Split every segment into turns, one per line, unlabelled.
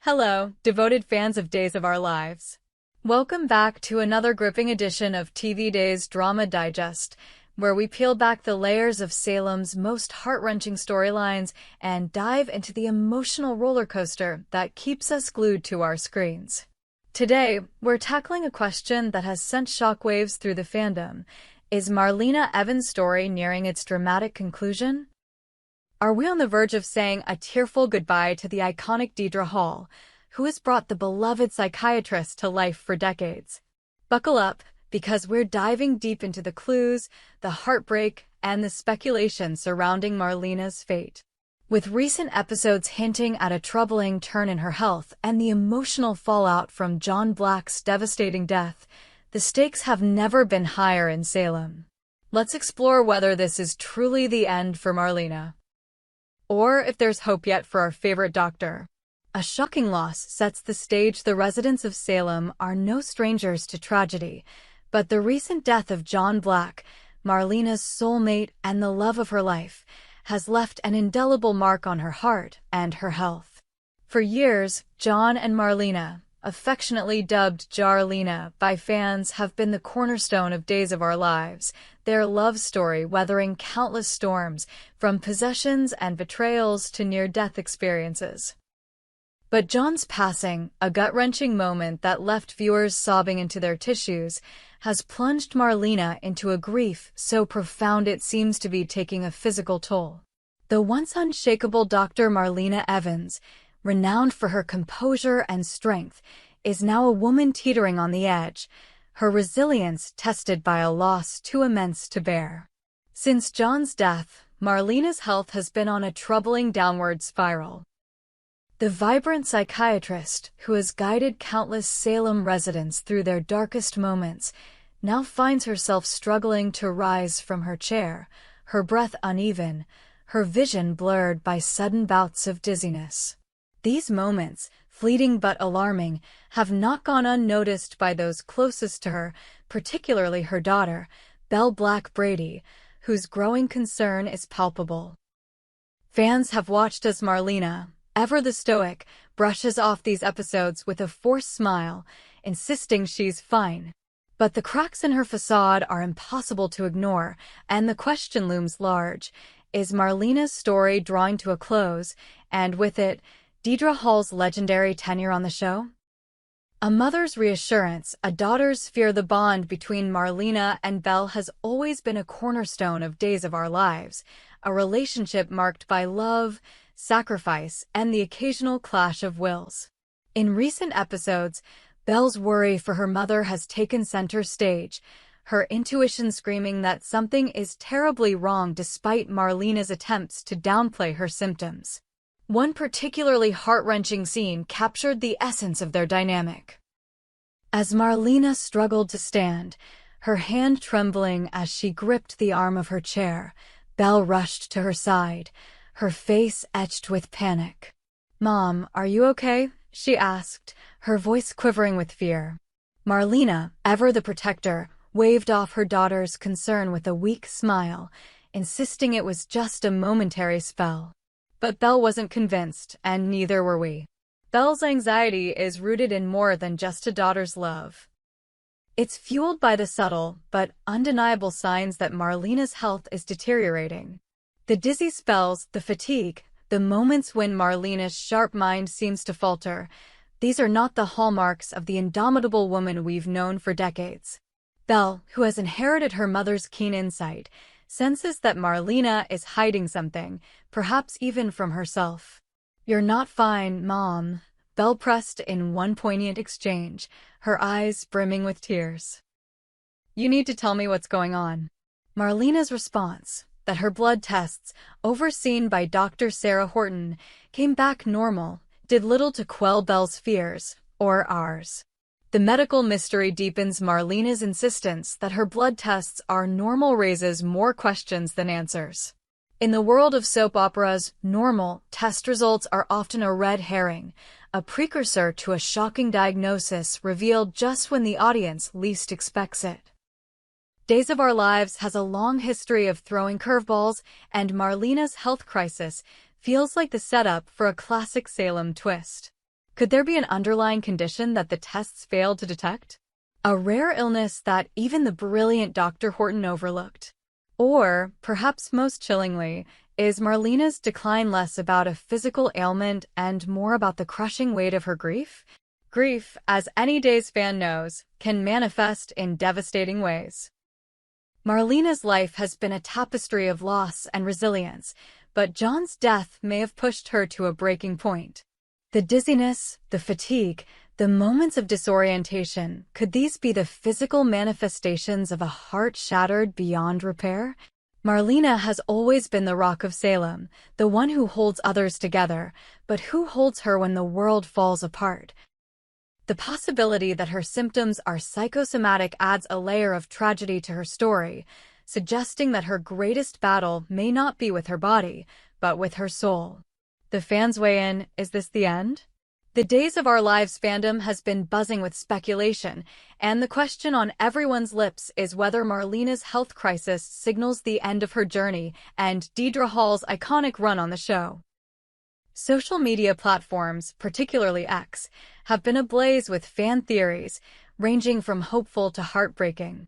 Hello, devoted fans of Days of Our Lives. Welcome back to another gripping edition of TV Days Drama Digest, where we peel back the layers of Salem's most heart-wrenching storylines and dive into the emotional roller coaster that keeps us glued to our screens. Today, we're tackling a question that has sent shockwaves through the fandom. Is Marlena Evans' story nearing its dramatic conclusion? Are we on the verge of saying a tearful goodbye to the iconic Deidre Hall, who has brought the beloved psychiatrist to life for decades? Buckle up, because we're diving deep into the clues, the heartbreak, and the speculation surrounding Marlena's fate. With recent episodes hinting at a troubling turn in her health and the emotional fallout from John Black's devastating death, the stakes have never been higher in Salem. Let's explore whether this is truly the end for Marlena, or if there's hope yet for our favorite doctor. A shocking loss sets the stage. The residents of Salem are no strangers to tragedy, but the recent death of John Black, Marlena's soulmate and the love of her life, has left an indelible mark on her heart and her health. For years, John and Marlena, affectionately dubbed Jarlena by fans, have been the cornerstone of Days of Our Lives, their love story weathering countless storms, from possessions and betrayals to near-death experiences. But John's passing, a gut-wrenching moment that left viewers sobbing into their tissues, has plunged Marlena into a grief so profound it seems to be taking a physical toll. The once unshakable Dr. Marlena Evans, renowned for her composure and strength, is now a woman teetering on the edge, her resilience tested by a loss too immense to bear. Since John's death, Marlena's health has been on a troubling downward spiral. The vibrant psychiatrist, who has guided countless Salem residents through their darkest moments, now finds herself struggling to rise from her chair, her breath uneven, her vision blurred by sudden bouts of dizziness. These moments, fleeting but alarming, have not gone unnoticed by those closest to her, particularly her daughter, Belle Black Brady, whose growing concern is palpable. Fans have watched as Marlena, ever the stoic, brushes off these episodes with a forced smile, insisting she's fine. But the cracks in her facade are impossible to ignore, and the question looms large. Is Marlena's story drawing to a close, and with it, Deidre Hall's legendary tenure on the show? A mother's reassurance, a daughter's fear. The bond between Marlena and Belle has always been a cornerstone of Days of Our Lives, a relationship marked by love, sacrifice, and the occasional clash of wills. In recent episodes, Belle's worry for her mother has taken center stage, her intuition screaming that something is terribly wrong despite Marlena's attempts to downplay her symptoms. One particularly heart-wrenching scene captured the essence of their dynamic. As Marlena struggled to stand, her hand trembling as she gripped the arm of her chair, Belle rushed to her side, her face etched with panic. "Mom, are you okay?" she asked, her voice quivering with fear. Marlena, ever the protector, waved off her daughter's concern with a weak smile, insisting it was just a momentary spell. But Belle wasn't convinced, and neither were we. Belle's anxiety is rooted in more than just a daughter's love. It's fueled by the subtle, but undeniable signs that Marlena's health is deteriorating. The dizzy spells, the fatigue, the moments when Marlena's sharp mind seems to falter, these are not the hallmarks of the indomitable woman we've known for decades. Belle, who has inherited her mother's keen insight, senses that Marlena is hiding something, perhaps even from herself. "You're not fine, Mom," Belle pressed in one poignant exchange, her eyes brimming with tears. "You need to tell me what's going on." Marlena's response, that her blood tests, overseen by Dr. Sarah Horton, came back normal, did little to quell Belle's fears, or ours. The medical mystery deepens. Marlena's insistence that her blood tests are normal raises more questions than answers. In the world of soap operas, normal test results are often a red herring, a precursor to a shocking diagnosis revealed just when the audience least expects it. Days of Our Lives has a long history of throwing curveballs, and Marlena's health crisis feels like the setup for a classic Salem twist. Could there be an underlying condition that the tests failed to detect? A rare illness that even the brilliant Dr. Horton overlooked? Or, perhaps most chillingly, is Marlena's decline less about a physical ailment and more about the crushing weight of her grief? Grief, as any Days fan knows, can manifest in devastating ways. Marlena's life has been a tapestry of loss and resilience, but John's death may have pushed her to a breaking point. The dizziness, the fatigue, the moments of disorientation, could these be the physical manifestations of a heart shattered beyond repair? Marlena has always been the Rock of Salem, the one who holds others together, but who holds her when the world falls apart? The possibility that her symptoms are psychosomatic adds a layer of tragedy to her story, suggesting that her greatest battle may not be with her body, but with her soul. The fans weigh in, is this the end? The Days of Our Lives fandom has been buzzing with speculation, and the question on everyone's lips is whether Marlena's health crisis signals the end of her journey and Deidre Hall's iconic run on the show. Social media platforms, particularly X, have been ablaze with fan theories, ranging from hopeful to heartbreaking.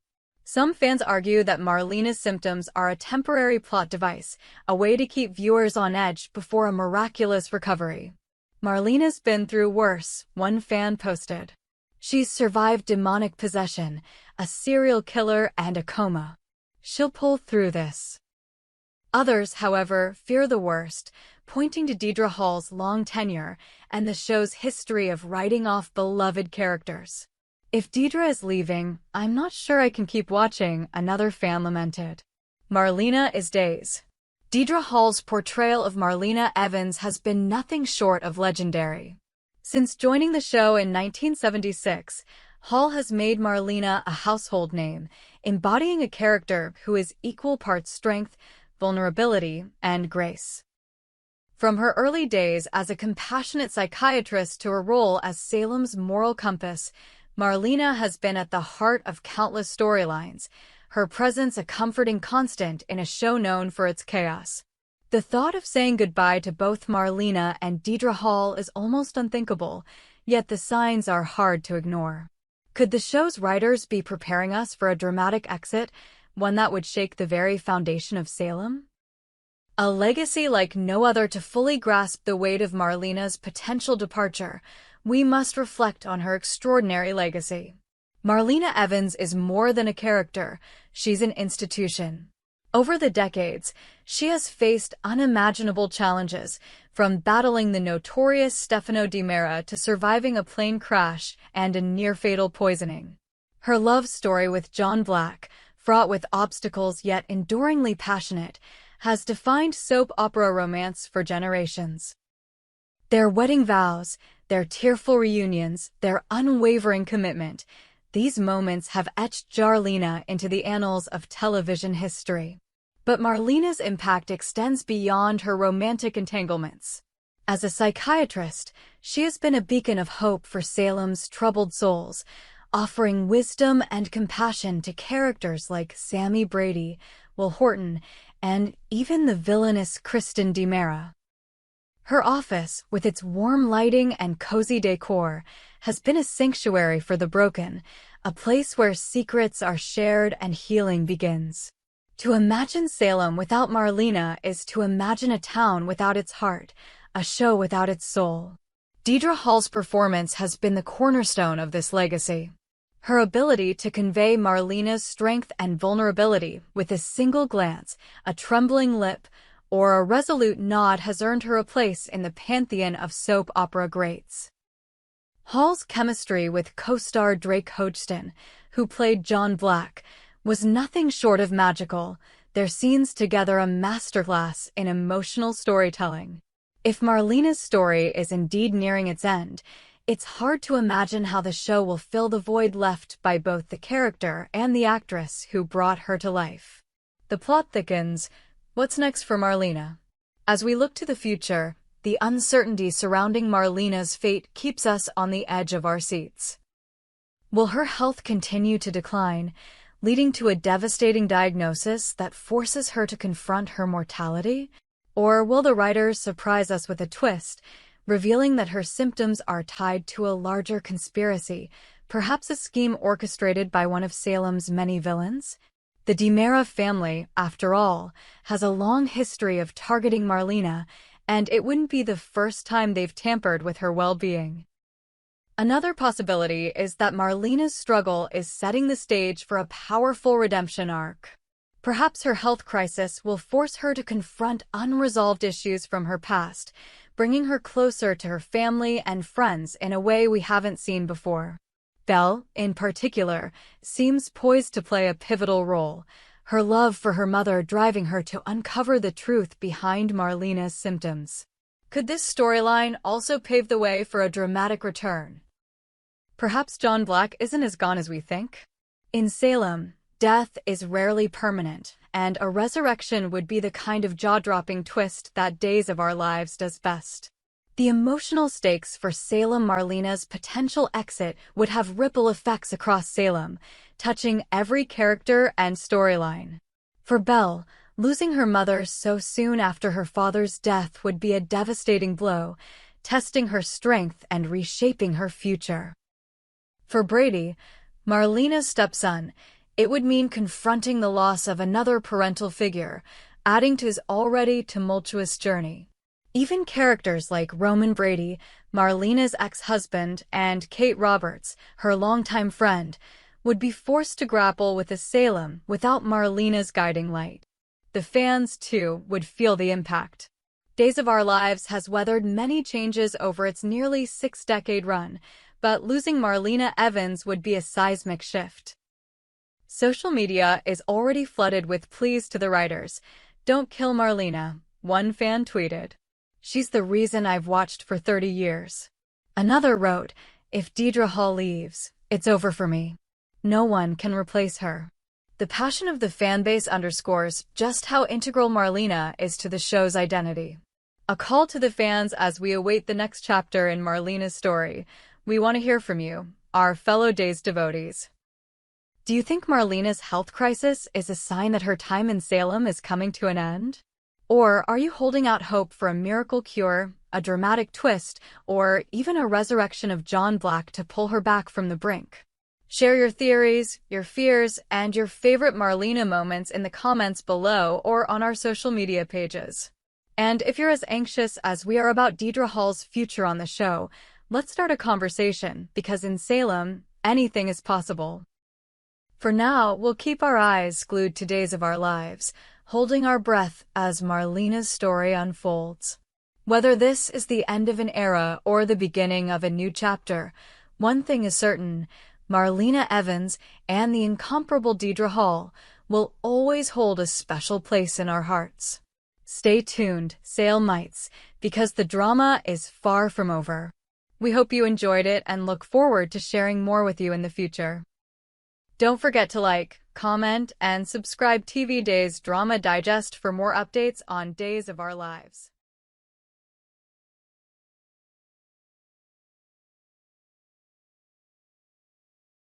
Some fans argue that Marlena's symptoms are a temporary plot device, a way to keep viewers on edge before a miraculous recovery. Marlena's been through worse, one fan posted. She's survived demonic possession, a serial killer, and a coma. She'll pull through this. Others, however, fear the worst, pointing to Deidre Hall's long tenure and the show's history of writing off beloved characters. If Deidre is leaving, I'm not sure I can keep watching, another fan lamented. Marlena is Days. Deidre Hall's portrayal of Marlena Evans has been nothing short of legendary. Since joining the show in 1976, Hall has made Marlena a household name, embodying a character who is equal parts strength, vulnerability, and grace. From her early days as a compassionate psychiatrist to her role as Salem's moral compass, Marlena has been at the heart of countless storylines, her presence a comforting constant in a show known for its chaos. The thought of saying goodbye to both Marlena and Deidre Hall is almost unthinkable, yet the signs are hard to ignore. Could the show's writers be preparing us for a dramatic exit, one that would shake the very foundation of Salem? A legacy like no other. To fully grasp the weight of Marlena's potential departure, we must reflect on her extraordinary legacy. Marlena Evans is more than a character, she's an institution. Over the decades, she has faced unimaginable challenges, from battling the notorious Stefano Di Mera to surviving a plane crash and a near-fatal poisoning. Her love story with John Black, fraught with obstacles yet enduringly passionate, has defined soap opera romance for generations. Their wedding vows, their tearful reunions, their unwavering commitment, these moments have etched Marlena into the annals of television history. But Marlena's impact extends beyond her romantic entanglements. As a psychiatrist, she has been a beacon of hope for Salem's troubled souls, offering wisdom and compassion to characters like Sammy Brady, Will Horton, and even the villainous Kristen Di Mera. Her office, with its warm lighting and cozy decor, has been a sanctuary for the broken, a place where secrets are shared and healing begins. To imagine Salem without Marlena is to imagine a town without its heart, a show without its soul. Deidre Hall's performance has been the cornerstone of this legacy. Her ability to convey Marlena's strength and vulnerability with a single glance, a trembling lip, or a resolute nod has earned her a place in the pantheon of soap opera greats. Hall's chemistry with co-star Drake Hodgson, who played John Black, was nothing short of magical, their scenes together a masterclass in emotional storytelling. If Marlena's story is indeed nearing its end, it's hard to imagine how the show will fill the void left by both the character and the actress who brought her to life. The plot thickens. What's next for Marlena? As we look to the future, the uncertainty surrounding Marlena's fate keeps us on the edge of our seats. Will her health continue to decline, leading to a devastating diagnosis that forces her to confront her mortality? Or will the writers surprise us with a twist, revealing that her symptoms are tied to a larger conspiracy, perhaps a scheme orchestrated by one of Salem's many villains. The DiMera family, after all, has a long history of targeting Marlena, and it wouldn't be the first time they've tampered with her well-being. Another possibility is that Marlena's struggle is setting the stage for a powerful redemption arc. Perhaps her health crisis will force her to confront unresolved issues from her past, bringing her closer to her family and friends in a way we haven't seen before. Belle, in particular, seems poised to play a pivotal role, her love for her mother driving her to uncover the truth behind Marlena's symptoms. Could this storyline also pave the way for a dramatic return? Perhaps John Black isn't as gone as we think? In Salem, death is rarely permanent, and a resurrection would be the kind of jaw-dropping twist that Days of Our Lives does best. The emotional stakes for Salem Marlena's potential exit would have ripple effects across Salem, touching every character and storyline. For Belle, losing her mother so soon after her father's death would be a devastating blow, testing her strength and reshaping her future. For Brady, Marlena's stepson, it would mean confronting the loss of another parental figure, adding to his already tumultuous journey. Even characters like Roman Brady, Marlena's ex-husband, and Kate Roberts, her longtime friend, would be forced to grapple with a Salem without Marlena's guiding light. The fans, too, would feel the impact. Days of Our Lives has weathered many changes over its nearly 6-decade run, but losing Marlena Evans would be a seismic shift. Social media is already flooded with pleas to the writers. "Don't kill Marlena," one fan tweeted. "She's the reason I've watched for 30 years. Another wrote, "If Deidre Hall leaves, it's over for me. No one can replace her." The passion of the fanbase underscores just how integral Marlena is to the show's identity. A call to the fans as we await the next chapter in Marlena's story. We want to hear from you, our fellow Days devotees. Do you think Marlena's health crisis is a sign that her time in Salem is coming to an end? Or are you holding out hope for a miracle cure, a dramatic twist, or even a resurrection of John Black to pull her back from the brink? Share your theories, your fears, and your favorite Marlena moments in the comments below or on our social media pages. And if you're as anxious as we are about Deidre Hall's future on the show, let's start a conversation, because in Salem, anything is possible. For now, we'll keep our eyes glued to Days of Our Lives, holding our breath as Marlena's story unfolds. Whether this is the end of an era or the beginning of a new chapter, one thing is certain: Marlena Evans and the incomparable Deidre Hall will always hold a special place in our hearts. Stay tuned, Salemites, because the drama is far from over. We hope you enjoyed it and look forward to sharing more with you in the future. Don't forget to like, comment, and subscribe TV Days Drama Digest for more updates on Days of Our Lives.